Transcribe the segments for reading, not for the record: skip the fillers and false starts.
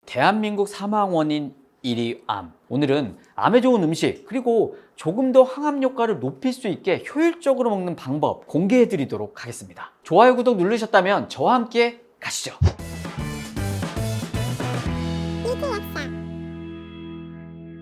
대한민국 사망 원인 1위 암. 오늘은 암에 좋은 음식 그리고 조금 더 항암 효과를 높일 수 있게 효율적으로 먹는 방법 공개해 드리도록 하겠습니다. 좋아요, 구독 누르셨다면 저와 함께 가시죠.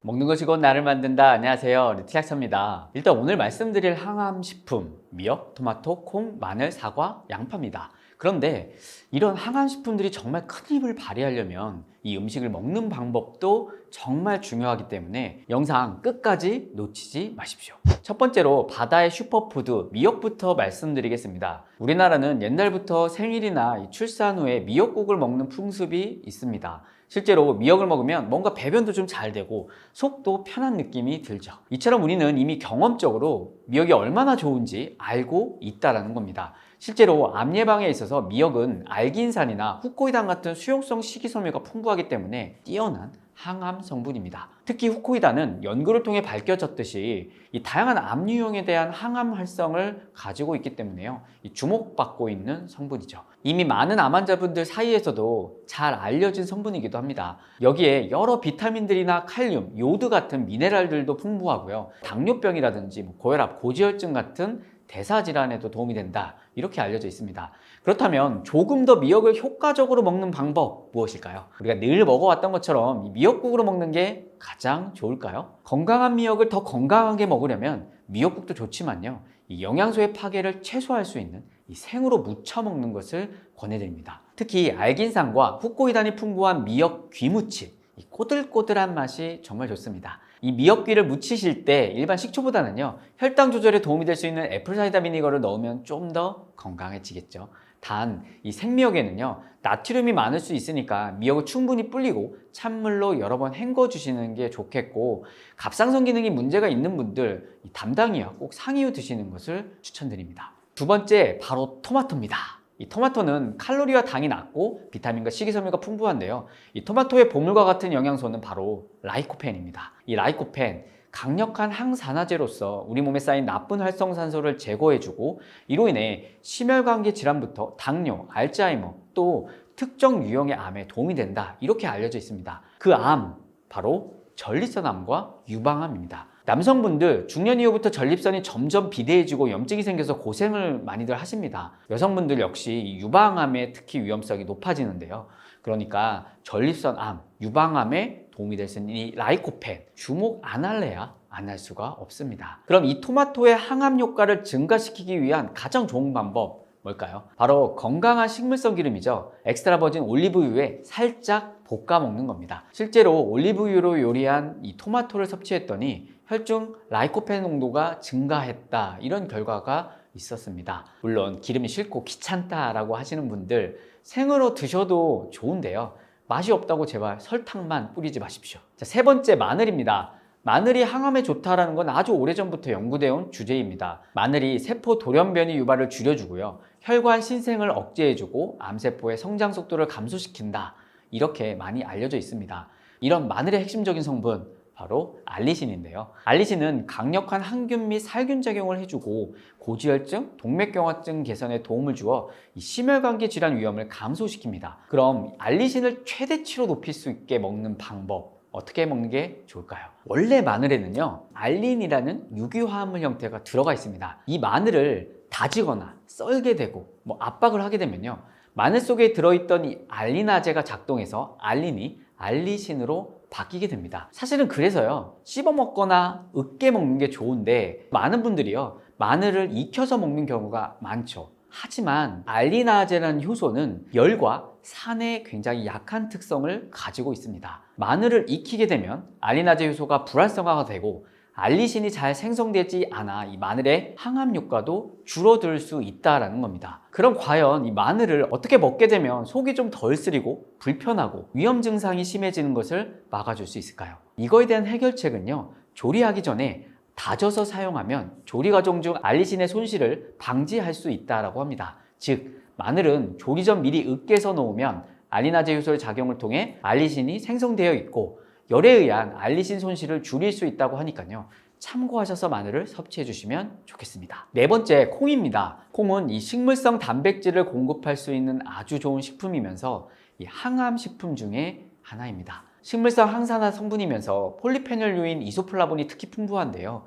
먹는 것이 곧 나를 만든다. 안녕하세요, 리틀약서입니다. 일단 오늘 말씀드릴 항암 식품 미역, 토마토, 콩, 마늘, 사과, 양파입니다. 그런데 이런 항암 식품들이 정말 큰 힘을 발휘하려면 이 음식을 먹는 방법도 정말 중요하기 때문에 영상 끝까지 놓치지 마십시오. 첫 번째로 바다의 슈퍼푸드 미역부터 말씀드리겠습니다. 우리나라는 옛날부터 생일이나 출산 후에 미역국을 먹는 풍습이 있습니다. 실제로 미역을 먹으면 뭔가 배변도 좀 잘 되고 속도 편한 느낌이 들죠. 이처럼 우리는 이미 경험적으로 미역이 얼마나 좋은지 알고 있다는 겁니다. 실제로 암 예방에 있어서 미역은 알긴산이나 후코이단 같은 수용성 식이섬유가 풍부하기 때문에 뛰어난 항암 성분입니다. 특히 후코이단은 연구를 통해 밝혀졌듯이 이 다양한 암 유형에 대한 항암 활성을 가지고 있기 때문에요. 주목받고 있는 성분이죠. 이미 많은 암 환자분들 사이에서도 잘 알려진 성분이기도 합니다. 여기에 여러 비타민들이나 칼륨, 요드 같은 미네랄들도 풍부하고요. 당뇨병이라든지 고혈압, 고지혈증 같은 대사질환에도 도움이 된다, 이렇게 알려져 있습니다. 그렇다면 조금 더 미역을 효과적으로 먹는 방법 무엇일까요? 우리가 늘 먹어왔던 것처럼 미역국으로 먹는 게 가장 좋을까요? 건강한 미역을 더 건강하게 먹으려면 미역국도 좋지만요, 이 영양소의 파괴를 최소화할 수 있는 이 생으로 무쳐 먹는 것을 권해드립니다. 특히 알긴산과 후코이단이 풍부한 미역 귀무침, 이 꼬들꼬들한 맛이 정말 좋습니다. 이 미역귀를 무치실 때 일반 식초보다는요, 혈당 조절에 도움이 될 수 있는 애플사이다 비니거를 넣으면 좀 더 건강해지겠죠. 단 이 생미역에는요, 나트륨이 많을 수 있으니까 미역을 충분히 불리고 찬물로 여러 번 헹궈 주시는 게 좋겠고, 갑상선 기능이 문제가 있는 분들 담당이와 꼭 상의 후 드시는 것을 추천드립니다. 두 번째, 바로 토마토입니다. 이 토마토는 칼로리와 당이 낮고 비타민과 식이섬유가 풍부한데요, 이 토마토의 보물과 같은 영양소는 바로 라이코펜입니다. 이 라이코펜, 강력한 항산화제로서 우리 몸에 쌓인 나쁜 활성산소를 제거해주고, 이로 인해 심혈관계 질환부터 당뇨, 알츠하이머, 또 특정 유형의 암에 도움이 된다, 이렇게 알려져 있습니다. 그 암, 바로 전립선암과 유방암입니다. 남성분들 중년 이후부터 전립선이 점점 비대해지고 염증이 생겨서 고생을 많이들 하십니다. 여성분들 역시 유방암의 특히 위험성이 높아지는데요. 그러니까 전립선암, 유방암에 도움이 될 수 있는 이 라이코펜, 주목 안 할래야 안 할 수가 없습니다. 그럼 이 토마토의 항암 효과를 증가시키기 위한 가장 좋은 방법 뭘까요? 바로 건강한 식물성 기름이죠. 엑스트라 버진 올리브유에 살짝 볶아 먹는 겁니다. 실제로 올리브유로 요리한 이 토마토를 섭취했더니 혈중 라이코펜 농도가 증가했다, 이런 결과가 있었습니다. 물론 기름이 싫고 귀찮다라고 하시는 분들 생으로 드셔도 좋은데요, 맛이 없다고 제발 설탕만 뿌리지 마십시오. 자, 세 번째, 마늘입니다. 마늘이 항암에 좋다라는 건 아주 오래전부터 연구되어 온 주제입니다. 마늘이 세포 돌연변이 유발을 줄여주고요, 혈관 신생을 억제해주고 암세포의 성장 속도를 감소시킨다, 이렇게 많이 알려져 있습니다. 이런 마늘의 핵심적인 성분, 바로 알리신인데요. 알리신은 강력한 항균 및 살균 작용을 해주고 고지혈증, 동맥경화증 개선에 도움을 주어 이 심혈관계 질환 위험을 감소시킵니다. 그럼 알리신을 최대치로 높일 수 있게 먹는 방법, 어떻게 먹는 게 좋을까요? 원래 마늘에는요, 알린이라는 유기화합물 형태가 들어가 있습니다. 이 마늘을 다지거나 썰게 되고 압박을 하게 되면요, 마늘 속에 들어있던 이 알리나제가 작동해서 알린이 알리신으로 바뀌게 됩니다. 사실은 그래서요, 씹어 먹거나 으깨 먹는 게 좋은데 많은 분들이요, 마늘을 익혀서 먹는 경우가 많죠. 하지만 알리나제라는 효소는 열과 산에 굉장히 약한 특성을 가지고 있습니다. 마늘을 익히게 되면 알리나제 효소가 불활성화가 되고 알리신이 잘 생성되지 않아 이 마늘의 항암 효과도 줄어들 수 있다는 겁니다. 그럼 과연 이 마늘을 어떻게 먹게 되면 속이 좀 덜 쓰리고 불편하고 위험 증상이 심해지는 것을 막아줄 수 있을까요? 이거에 대한 해결책은요, 조리하기 전에 다져서 사용하면 조리 과정 중 알리신의 손실을 방지할 수 있다고 합니다. 즉, 마늘은 조리 전 미리 으깨서 놓으면 알리나제 효소의 작용을 통해 알리신이 생성되어 있고 열에 의한 알리신 손실을 줄일 수 있다고 하니까요, 참고하셔서 마늘을 섭취해 주시면 좋겠습니다. 네 번째, 콩입니다. 콩은 이 식물성 단백질을 공급할 수 있는 아주 좋은 식품이면서 이 항암 식품 중에 하나입니다. 식물성 항산화 성분이면서 폴리페놀류인 이소플라본이 특히 풍부한데요.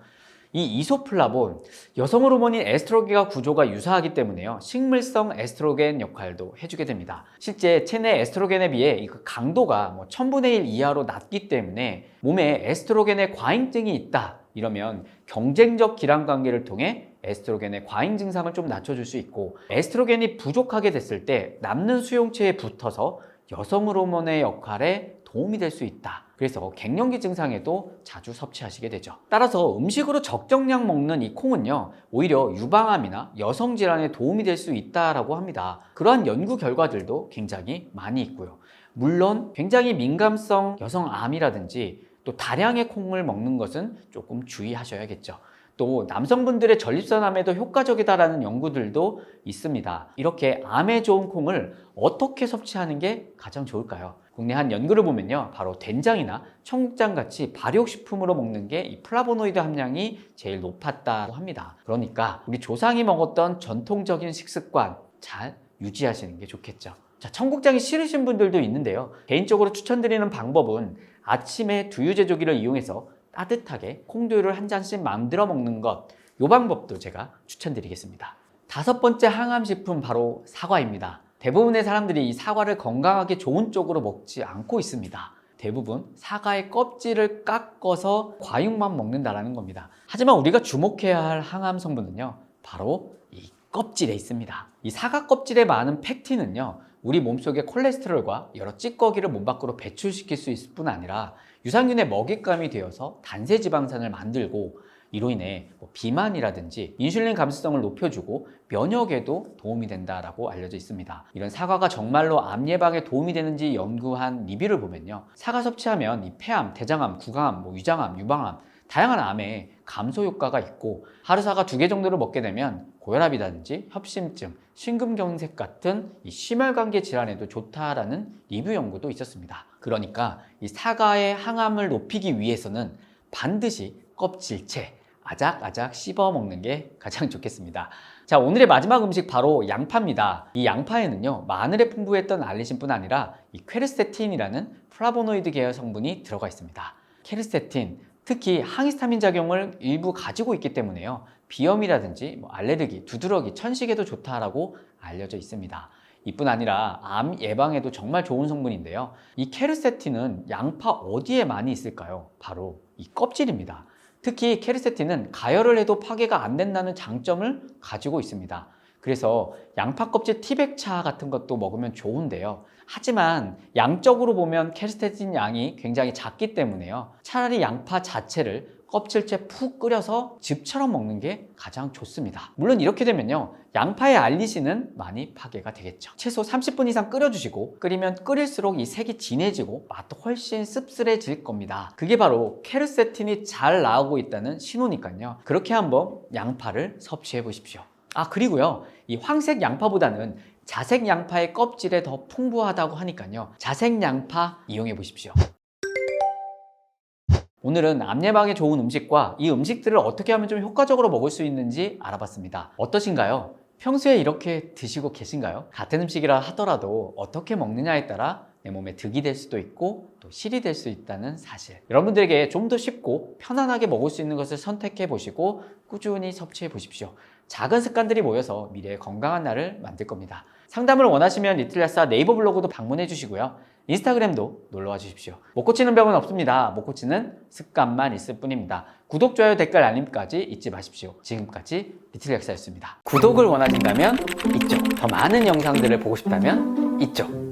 이 이소플라본, 여성 호르몬인 에스트로겐과 구조가 유사하기 때문에요. 식물성 에스트로겐 역할도 해주게 됩니다. 실제 체내 에스트로겐에 비해 이 강도가 1000분의 1 이하로 낮기 때문에 몸에 에스트로겐의 과잉증이 있다 이러면 경쟁적 기란 관계를 통해 에스트로겐의 과잉 증상을 좀 낮춰줄 수 있고, 에스트로겐이 부족하게 됐을 때 남는 수용체에 붙어서 여성 호르몬의 역할에 도움이 될 수 있다. 그래서 갱년기 증상에도 자주 섭취하시게 되죠. 따라서 음식으로 적정량 먹는 이 콩은요, 오히려 유방암이나 여성 질환에 도움이 될 수 있다라고 합니다. 그러한 연구 결과들도 굉장히 많이 있고요. 물론 굉장히 민감성 여성암이라든지 또 다량의 콩을 먹는 것은 조금 주의하셔야겠죠. 또 남성분들의 전립선암에도 효과적이다라는 연구들도 있습니다. 이렇게 암에 좋은 콩을 어떻게 섭취하는 게 가장 좋을까요? 국내 한 연구를 보면요, 바로 된장이나 청국장 같이 발효식품으로 먹는 게 이 플라보노이드 함량이 제일 높았다고 합니다. 그러니까 우리 조상이 먹었던 전통적인 식습관 잘 유지하시는 게 좋겠죠. 자, 청국장이 싫으신 분들도 있는데요. 개인적으로 추천드리는 방법은 아침에 두유 제조기를 이용해서 따뜻하게 콩두유를 한 잔씩 만들어 먹는 것, 이 방법도 제가 추천드리겠습니다. 5번째 항암식품, 바로 사과입니다. 대부분의 사람들이 이 사과를 건강하게 좋은 쪽으로 먹지 않고 있습니다. 대부분 사과의 껍질을 깎아서 과육만 먹는다라는 겁니다. 하지만 우리가 주목해야 할 항암 성분은요, 바로 이 껍질에 있습니다. 이 사과 껍질에 많은 펙틴은요, 우리 몸속의 콜레스테롤과 여러 찌꺼기를 몸 밖으로 배출시킬 수 있을 뿐 아니라 유산균의 먹잇감이 되어서 단세지방산을 만들고, 이로 인해 비만이라든지 인슐린 감수성을 높여주고 면역에도 도움이 된다라고 알려져 있습니다. 이런 사과가 정말로 암 예방에 도움이 되는지 연구한 리뷰를 보면요, 사과 섭취하면 이 폐암, 대장암, 구강암, 위장암, 유방암 다양한 암에 감소 효과가 있고, 하루 사과 2개 정도를 먹게 되면 고혈압이라든지 협심증, 심근경색 같은 이 심혈관계 질환에도 좋다라는 리뷰 연구도 있었습니다. 그러니까 이 사과의 항암을 높이기 위해서는 반드시 껍질째 아작아작 씹어 먹는 게 가장 좋겠습니다. 자, 오늘의 마지막 음식, 바로 양파입니다. 이 양파에는요, 마늘에 풍부했던 알리신뿐 아니라 이 퀘르세틴이라는 플라보노이드 계열 성분이 들어가 있습니다. 퀘르세틴, 특히 항히스타민 작용을 일부 가지고 있기 때문에요, 비염이라든지 알레르기, 두드러기, 천식에도 좋다라고 알려져 있습니다. 이뿐 아니라 암 예방에도 정말 좋은 성분인데요, 이 퀘르세틴은 양파 어디에 많이 있을까요? 바로 이 껍질입니다. 특히 퀘르세틴은 가열을 해도 파괴가 안 된다는 장점을 가지고 있습니다. 그래서 양파 껍질 티백차 같은 것도 먹으면 좋은데요, 하지만 양적으로 보면 퀘르세틴 양이 굉장히 작기 때문에요, 차라리 양파 자체를 껍질째 푹 끓여서 즙처럼 먹는 게 가장 좋습니다. 물론 이렇게 되면요, 양파의 알리신은 많이 파괴가 되겠죠. 최소 30분 이상 끓여주시고, 끓이면 끓일수록 이 색이 진해지고 맛도 훨씬 씁쓸해질 겁니다. 그게 바로 퀘르세틴이 잘 나오고 있다는 신호니까요, 그렇게 한번 양파를 섭취해 보십시오. 그리고요, 이 황색 양파보다는 자색 양파의 껍질에 더 풍부하다고 하니까요, 자색 양파 이용해 보십시오. 오늘은 암 예방에 좋은 음식과 이 음식들을 어떻게 하면 좀 효과적으로 먹을 수 있는지 알아봤습니다. 어떠신가요? 평소에 이렇게 드시고 계신가요? 같은 음식이라 하더라도 어떻게 먹느냐에 따라 내 몸에 득이 될 수도 있고 또 실이 될 수 있다는 사실, 여러분들에게 좀 더 쉽고 편안하게 먹을 수 있는 것을 선택해 보시고 꾸준히 섭취해 보십시오. 작은 습관들이 모여서 미래의 건강한 날을 만들 겁니다. 상담을 원하시면 리틀야사 네이버 블로그도 방문해 주시고요, 인스타그램도 놀러와 주십시오. 못 고치는 병은 없습니다. 못 고치는 습관만 있을 뿐입니다. 구독, 좋아요, 댓글, 알림까지 잊지 마십시오. 지금까지 리틀야사였습니다. 구독을 원하신다면 이쪽, 더 많은 영상들을 보고 싶다면 이쪽,